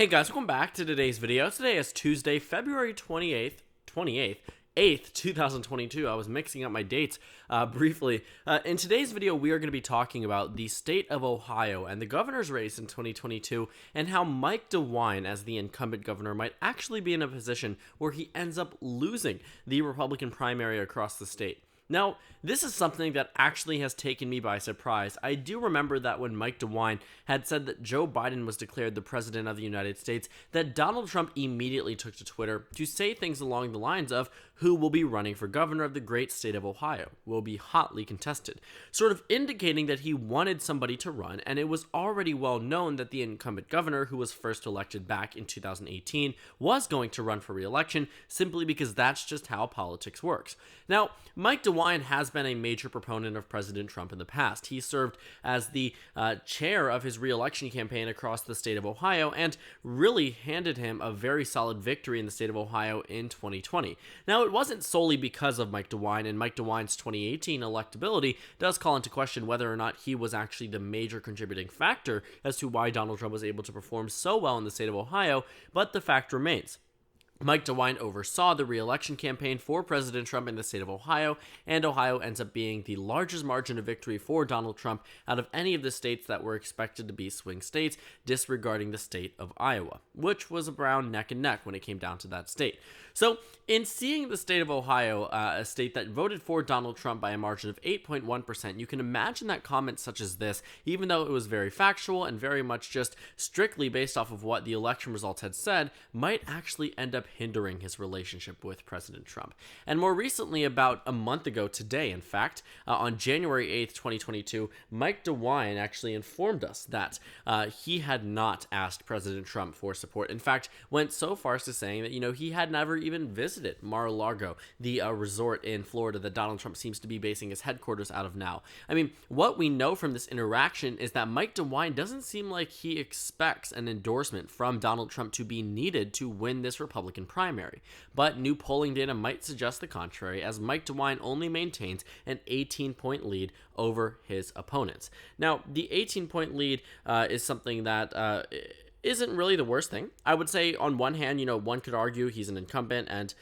Hey guys, welcome back to today's video. Today is Tuesday, February 8th, 2022. I was mixing up my dates briefly. In today's video, we are going to be talking about the state of Ohio and the governor's race in 2022 and how Mike DeWine, as the incumbent governor, might actually be in a position where he ends up losing the Republican primary across the state. Now, this is something that actually has taken me by surprise. I do remember that when Mike DeWine had said that Joe Biden was declared the president of the United States, that Donald Trump immediately took to Twitter to say things along the lines of who will be running for governor of the great state of Ohio, will be hotly contested, sort of indicating that he wanted somebody to run, and it was already well known that the incumbent governor, who was first elected back in 2018, was going to run for re-election simply because that's just how politics works. Now, Mike DeWine has been a major proponent of President Trump in the past. He served as the chair of his re-election campaign across the state of Ohio and really handed him a very solid victory in the state of Ohio in 2020. Now, it wasn't solely because of Mike DeWine, and Mike DeWine's 2018 electability does call into question whether or not he was actually the major contributing factor as to why Donald Trump was able to perform so well in the state of Ohio, but the fact remains. Mike DeWine oversaw the re-election campaign for President Trump in the state of Ohio, and Ohio ends up being the largest margin of victory for Donald Trump out of any of the states that were expected to be swing states, disregarding the state of Iowa, which was around neck and neck when it came down to that state. So, in seeing the state of Ohio, a state that voted for Donald Trump by a margin of 8.1%, you can imagine that comments such as this, even though it was very factual and very much just strictly based off of what the election results had said, might actually end up hindering his relationship with President Trump. And more recently, about a month ago today, in fact, on January 8th, 2022, Mike DeWine actually informed us that he had not asked President Trump for support. In fact, went so far as to saying that, he had never even visited Mar-a-Lago, the resort in Florida that Donald Trump seems to be basing his headquarters out of now. I mean, what we know from this interaction is that Mike DeWine doesn't seem like he expects an endorsement from Donald Trump to be needed to win this Republican primary. But new polling data might suggest the contrary, as Mike DeWine only maintains an 18-point lead over his opponents. Now, the 18-point lead is something that isn't really the worst thing. I would say on one hand, one could argue he's an incumbent and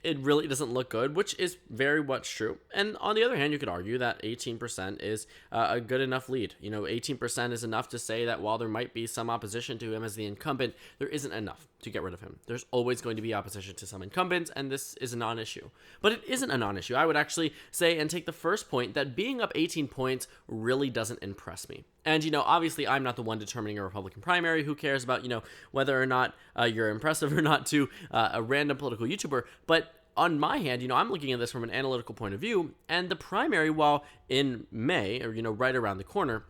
it really doesn't look good, which is very much true. And on the other hand, you could argue that 18% is a good enough lead. 18% is enough to say that while there might be some opposition to him as the incumbent, there isn't enough to get rid of him. There's always going to be opposition to some incumbents, and this is a non-issue. But it isn't a non-issue. I would actually say and take the first point that being up 18 points really doesn't impress me. And, obviously I'm not the one determining a Republican primary. Who cares about, whether or not you're impressive or not to a random political YouTuber. But on my hand, I'm looking at this from an analytical point of view, and the primary, while in May, or, right around the corner,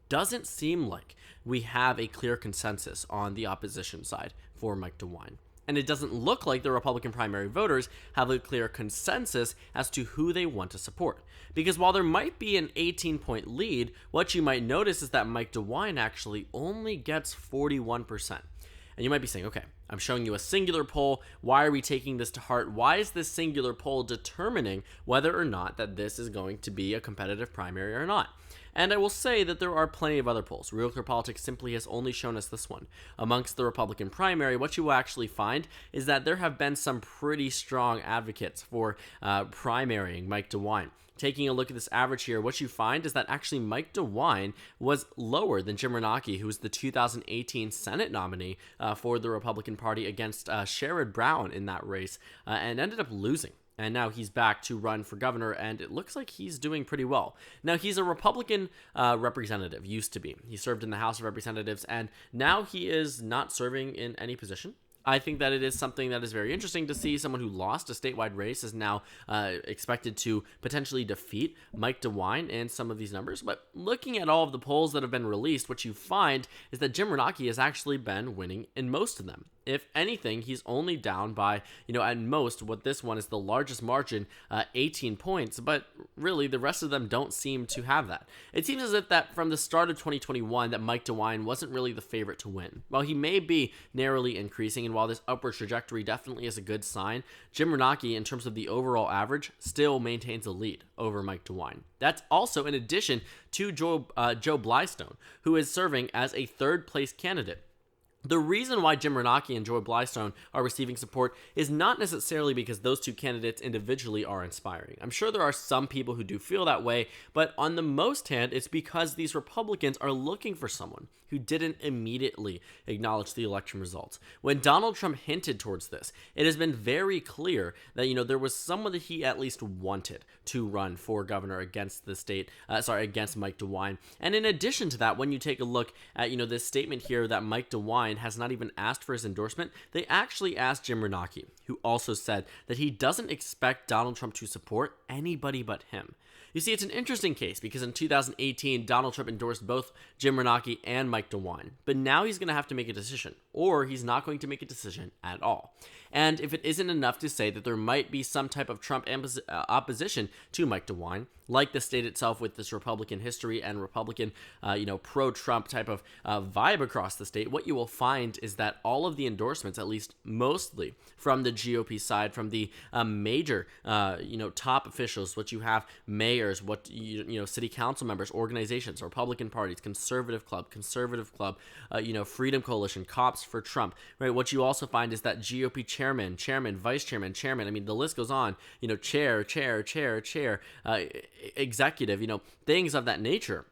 doesn't seem like we have a clear consensus on the opposition side for Mike DeWine. And it doesn't look like the Republican primary voters have a clear consensus as to who they want to support. Because while there might be an 18-point lead, what you might notice is that Mike DeWine actually only gets 41%. And you might be saying, okay, I'm showing you a singular poll. Why are we taking this to heart? Why is this singular poll determining whether or not that this is going to be a competitive primary or not? And I will say that there are plenty of other polls. Real Clear Politics simply has only shown us this one. Amongst the Republican primary, what you will actually find is that there have been some pretty strong advocates for primarying Mike DeWine. Taking a look at this average here, what you find is that actually Mike DeWine was lower than Jim Renacki, who was the 2018 Senate nominee for the Republican Party against Sherrod Brown in that race, and ended up losing. And now he's back to run for governor, and it looks like he's doing pretty well. Now, he's a Republican representative, used to be. He served in the House of Representatives, and now he is not serving in any position. I think that it is something that is very interesting to see. Someone who lost a statewide race is now expected to potentially defeat Mike DeWine in some of these numbers. But looking at all of the polls that have been released, what you find is that Jim Renacki has actually been winning in most of them. If anything, he's only down by, at most, what this one is the largest margin, 18 points, but really the rest of them don't seem to have that. It seems as if that from the start of 2021 that Mike DeWine wasn't really the favorite to win. While he may be narrowly increasing, and while this upward trajectory definitely is a good sign, Jim Renacki, in terms of the overall average, still maintains a lead over Mike DeWine. That's also in addition to Joe Blystone, who is serving as a third-place candidate The reason why Jim Renacci and Joy Blystone are receiving support is not necessarily because those two candidates individually are inspiring. I'm sure there are some people who do feel that way, but on the most hand, it's because these Republicans are looking for someone who didn't immediately acknowledge the election results. When Donald Trump hinted towards this, it has been very clear that, there was someone that he at least wanted to run for governor against the state, against Mike DeWine. And in addition to that, when you take a look at, this statement here that Mike DeWine has not even asked for his endorsement, they actually asked Jim Renacci, who also said that he doesn't expect Donald Trump to support anybody but him. You see, it's an interesting case because in 2018, Donald Trump endorsed both Jim Renacci and Mike DeWine, but now he's going to have to make a decision, or he's not going to make a decision at all. And if it isn't enough to say that there might be some type of Trump opposition to Mike DeWine, like the state itself with this Republican history and Republican, pro-Trump type of vibe across the state, what you will find is that all of the endorsements, at least mostly from the GOP side, from the major, top officials, what you have mayors, city council members, organizations, Republican parties, conservative club, Freedom Coalition, Cops for Trump, right? What you also find is that GOP chairman, vice chairman, I mean, the list goes on, chair, executive, things of that nature.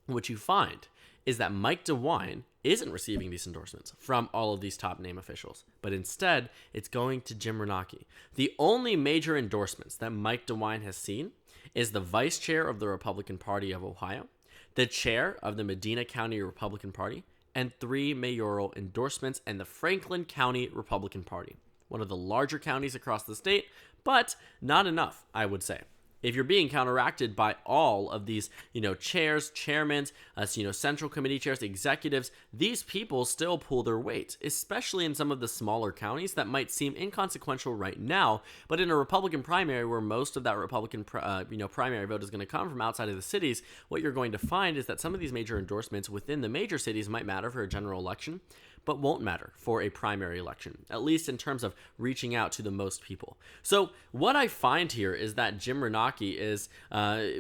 What you find is that Mike DeWine isn't receiving these endorsements from all of these top name officials, but instead it's going to Jim Renacci. The only major endorsements that Mike DeWine has seen is the vice chair of the Republican Party of Ohio, the chair of the Medina County Republican Party, and 3 mayoral endorsements in the Franklin County Republican Party, one of the larger counties across the state, but not enough, I would say. If you're being counteracted by all of these, chairs, chairmen, central committee chairs, executives, these people still pull their weight, especially in some of the smaller counties that might seem inconsequential right now, but in a Republican primary where most of that Republican, primary vote is going to come from outside of the cities, what you're going to find is that some of these major endorsements within the major cities might matter for a general election, but won't matter for a primary election, at least in terms of reaching out to the most people. So what I find here is that Jim Renacci is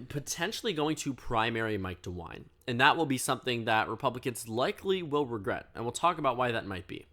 potentially going to primary Mike DeWine, and that will be something that Republicans likely will regret, and we'll talk about why that might be.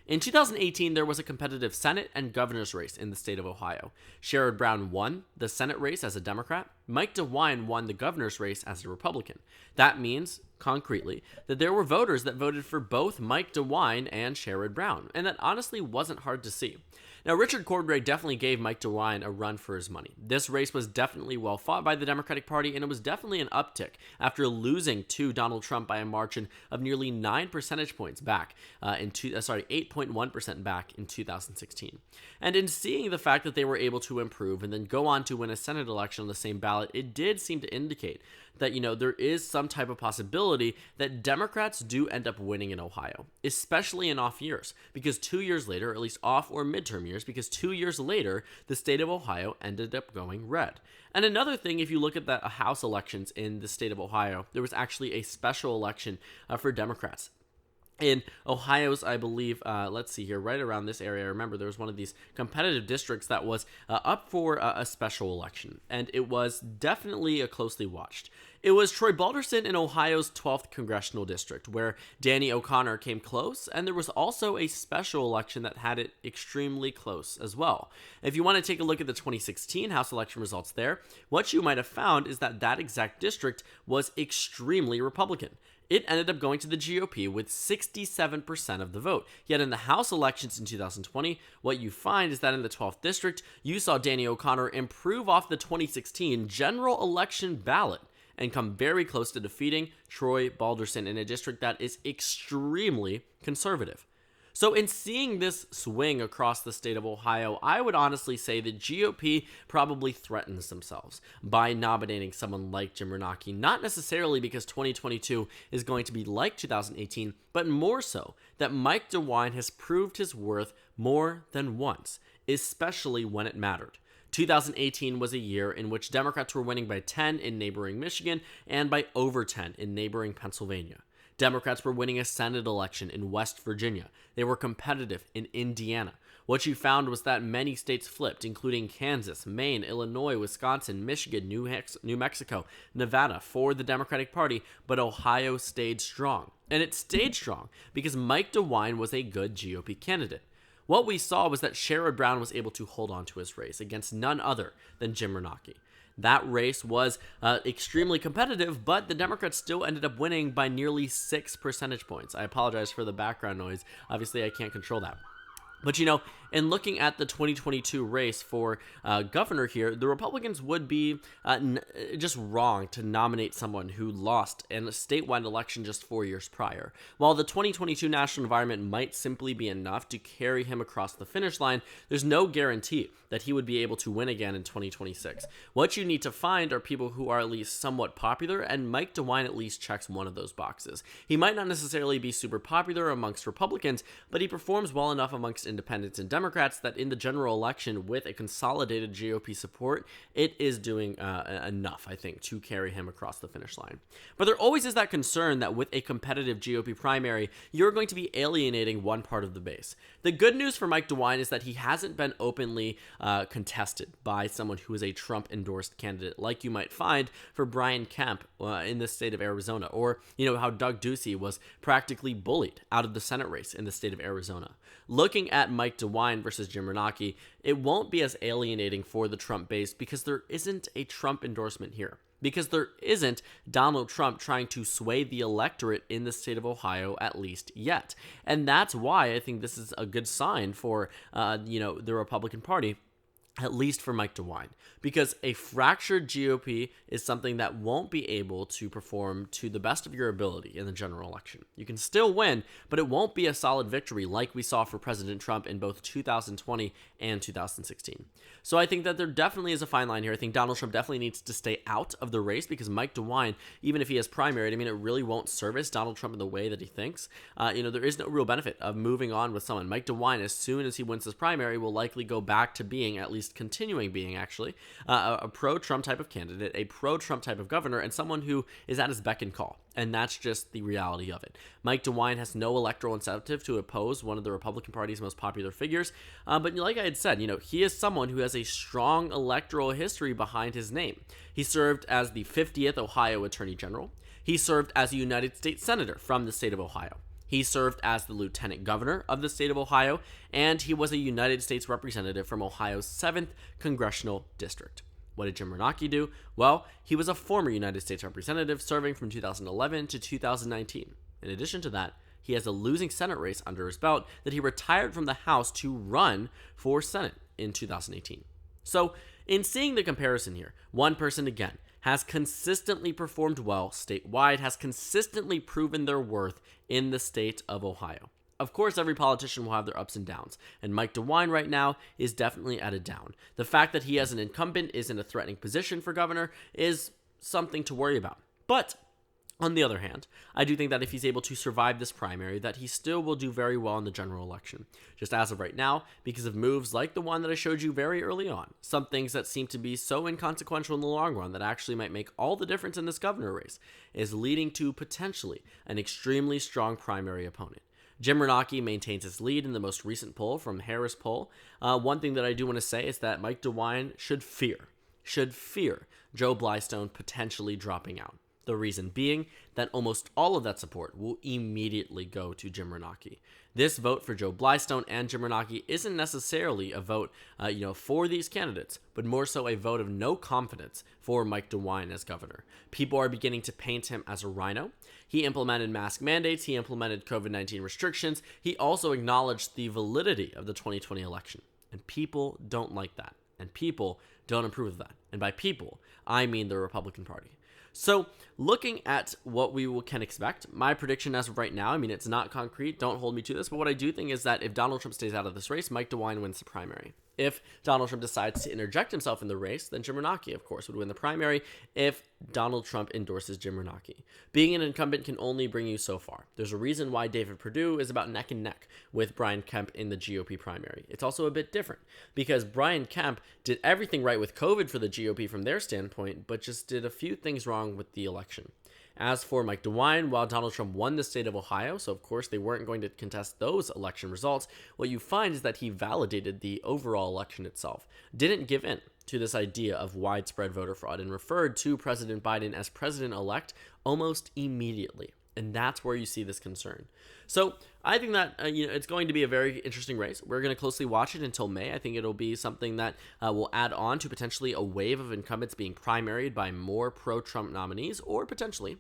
In 2018, there was a competitive Senate and governor's race in the state of Ohio. Sherrod Brown won the Senate race as a Democrat. Mike DeWine won the governor's race as a Republican. That means, concretely, that there were voters that voted for both Mike DeWine and Sherrod Brown, and that honestly wasn't hard to see. Now, Richard Cordray definitely gave Mike DeWine a run for his money. This race was definitely well fought by the Democratic Party, and it was definitely an uptick after losing to Donald Trump by a margin of nearly 9 percentage points back 8.1% back in 2016. And in seeing the fact that they were able to improve and then go on to win a Senate election on the same ballot, it did seem to indicate that, there is some type of possibility that Democrats do end up winning in Ohio, especially in off years, because 2 years later, or at least off or midterm years, because 2 years later, the state of Ohio ended up going red. And another thing, if you look at the House elections in the state of Ohio, there was actually a special election for Democrats. In Ohio's, I believe, let's see here, right around this area, I remember there was one of these competitive districts that was up for a special election, and it was definitely closely watched. It was Troy Balderson in Ohio's 12th congressional district, where Danny O'Connor came close, and there was also a special election that had it extremely close as well. If you want to take a look at the 2016 House election results there, what you might have found is that that exact district was extremely Republican. It ended up going to the GOP with 67% of the vote. Yet in the House elections in 2020, what you find is that in the 12th district, you saw Danny O'Connor improve off the 2016 general election ballot and come very close to defeating Troy Balderson in a district that is extremely conservative. So in seeing this swing across the state of Ohio, I would honestly say the GOP probably threatens themselves by nominating someone like Jim Renacci, not necessarily because 2022 is going to be like 2018, but more so that Mike DeWine has proved his worth more than once, especially when it mattered. 2018 was a year in which Democrats were winning by 10 in neighboring Michigan and by over 10 in neighboring Pennsylvania. Democrats were winning a Senate election in West Virginia. They were competitive in Indiana. What you found was that many states flipped, including Kansas, Maine, Illinois, Wisconsin, Michigan, New Mexico, Nevada, for the Democratic Party, but Ohio stayed strong. And it stayed strong because Mike DeWine was a good GOP candidate. What we saw was that Sherrod Brown was able to hold on to his race against none other than Jim Renacki. That race was extremely competitive, but the Democrats still ended up winning by nearly 6 percentage points. I apologize for the background noise. Obviously, I can't control that. But, in looking at the 2022 race for governor here, the Republicans would be just wrong to nominate someone who lost in a statewide election just 4 years prior. While the 2022 national environment might simply be enough to carry him across the finish line, there's no guarantee that he would be able to win again in 2026. What you need to find are people who are at least somewhat popular, and Mike DeWine at least checks one of those boxes. He might not necessarily be super popular amongst Republicans, but he performs well enough amongst independents and Democrats that in the general election with a consolidated GOP support, it is doing enough, I think, to carry him across the finish line. But there always is that concern that with a competitive GOP primary, you're going to be alienating one part of the base. The good news for Mike DeWine is that he hasn't been openly contested by someone who is a Trump-endorsed candidate, like you might find for Brian Kemp in the state of Arizona, or how Doug Ducey was practically bullied out of the Senate race in the state of Arizona. Looking at Mike DeWine versus Jim Renacki, it won't be as alienating for the Trump base because there isn't a Trump endorsement here. Because there isn't Donald Trump trying to sway the electorate in the state of Ohio, at least yet. And that's why I think this is a good sign for, the Republican Party, at least for Mike DeWine, because a fractured GOP is something that won't be able to perform to the best of your ability in the general election. You can still win, but it won't be a solid victory like we saw for President Trump in both 2020 and 2016. So I think that there definitely is a fine line here. I think Donald Trump definitely needs to stay out of the race because Mike DeWine, even if he has primaried, it really won't service Donald Trump in the way that he thinks. There is no real benefit of moving on with someone. Mike DeWine, as soon as he wins his primary, will likely go back to being, at least continuing being actually, a pro-Trump type of candidate, a pro-Trump type of governor, and someone who is at his beck and call. And that's just the reality of it. Mike DeWine has no electoral incentive to oppose one of the Republican Party's most popular figures. But like I had said, he is someone who has a strong electoral history behind his name. He served as the 50th Ohio Attorney General. He served as a United States Senator from the state of Ohio. He served as the Lieutenant Governor of the state of Ohio, and he was a United States Representative from Ohio's 7th Congressional District. What did Jim Renacki do? Well, he was a former United States Representative serving from 2011 to 2019. In addition to that, he has a losing Senate race under his belt that he retired from the House to run for Senate in 2018. So, in seeing the comparison here, one person again has consistently performed well statewide, has consistently proven their worth in the state of Ohio. Of course, every politician will have their ups and downs, and Mike DeWine right now is definitely at a down. The fact that he as an incumbent is in a threatening position for governor is something to worry about. But on the other hand, I do think that if he's able to survive this primary, that he still will do very well in the general election. Just as of right now, because of moves like the one that I showed you very early on, some things that seem to be so inconsequential in the long run that actually might make all the difference in this governor race, is leading to potentially an extremely strong primary opponent. Jim Renacki maintains his lead in the most recent poll from Harris Poll. One thing that I do want to say is that Mike DeWine should fear Joe Blystone potentially dropping out. The reason being that almost all of that support will immediately go to Jim Renacki. This vote for Joe Blystone and Jim Renacki isn't necessarily a vote, for these candidates, but more so a vote of no confidence for Mike DeWine as governor. People are beginning to paint him as a rhino. He implemented mask mandates. He implemented COVID-19 restrictions. He also acknowledged the validity of the 2020 election. And people don't like that. And people don't approve of that. And by people, I mean the Republican Party. So looking at what we can expect, my prediction as of right now, it's not concrete, don't hold me to this, but what I do think is that if Donald Trump stays out of this race, Mike DeWine wins the primary. If Donald Trump decides to interject himself in the race, then Jim Renacki, of course, would win the primary if Donald Trump endorses Jim Renacki. Being an incumbent can only bring you so far. There's a reason why David Perdue is about neck and neck with Brian Kemp in the GOP primary. It's also a bit different because Brian Kemp did everything right with COVID for the GOP from their standpoint, but just did a few things wrong with the election. As for Mike DeWine, while Donald Trump won the state of Ohio, so of course they weren't going to contest those election results, what you find is that he validated the overall election itself, didn't give in to this idea of widespread voter fraud, and referred to President Biden as president-elect almost immediately. And that's where you see this concern. So I think that it's going to be a very interesting race. We're going to closely watch it until May. I think it'll be something that will add on to potentially a wave of incumbents being primaried by more pro-Trump nominees, or potentially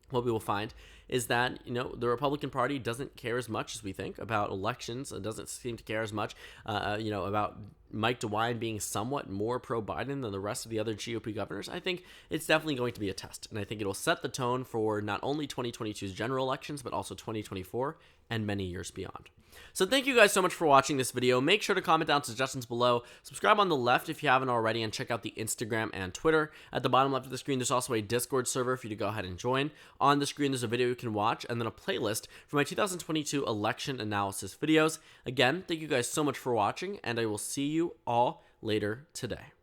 what we will find is that, the Republican Party doesn't care as much as we think about elections. It doesn't seem to care as much, about Mike DeWine being somewhat more pro-Biden than the rest of the other GOP governors. I think it's definitely going to be a test, and I think it'll set the tone for not only 2022's general elections, but also 2024 and many years beyond. So thank you guys so much for watching this video. Make sure to comment down suggestions below. Subscribe on the left if you haven't already, and check out the Instagram and Twitter. At the bottom left of the screen, there's also a Discord server for you to go ahead and join. On the screen, there's a video you can watch, and then a playlist for my 2022 election analysis videos. Again, thank you guys so much for watching, and I will see you all later today.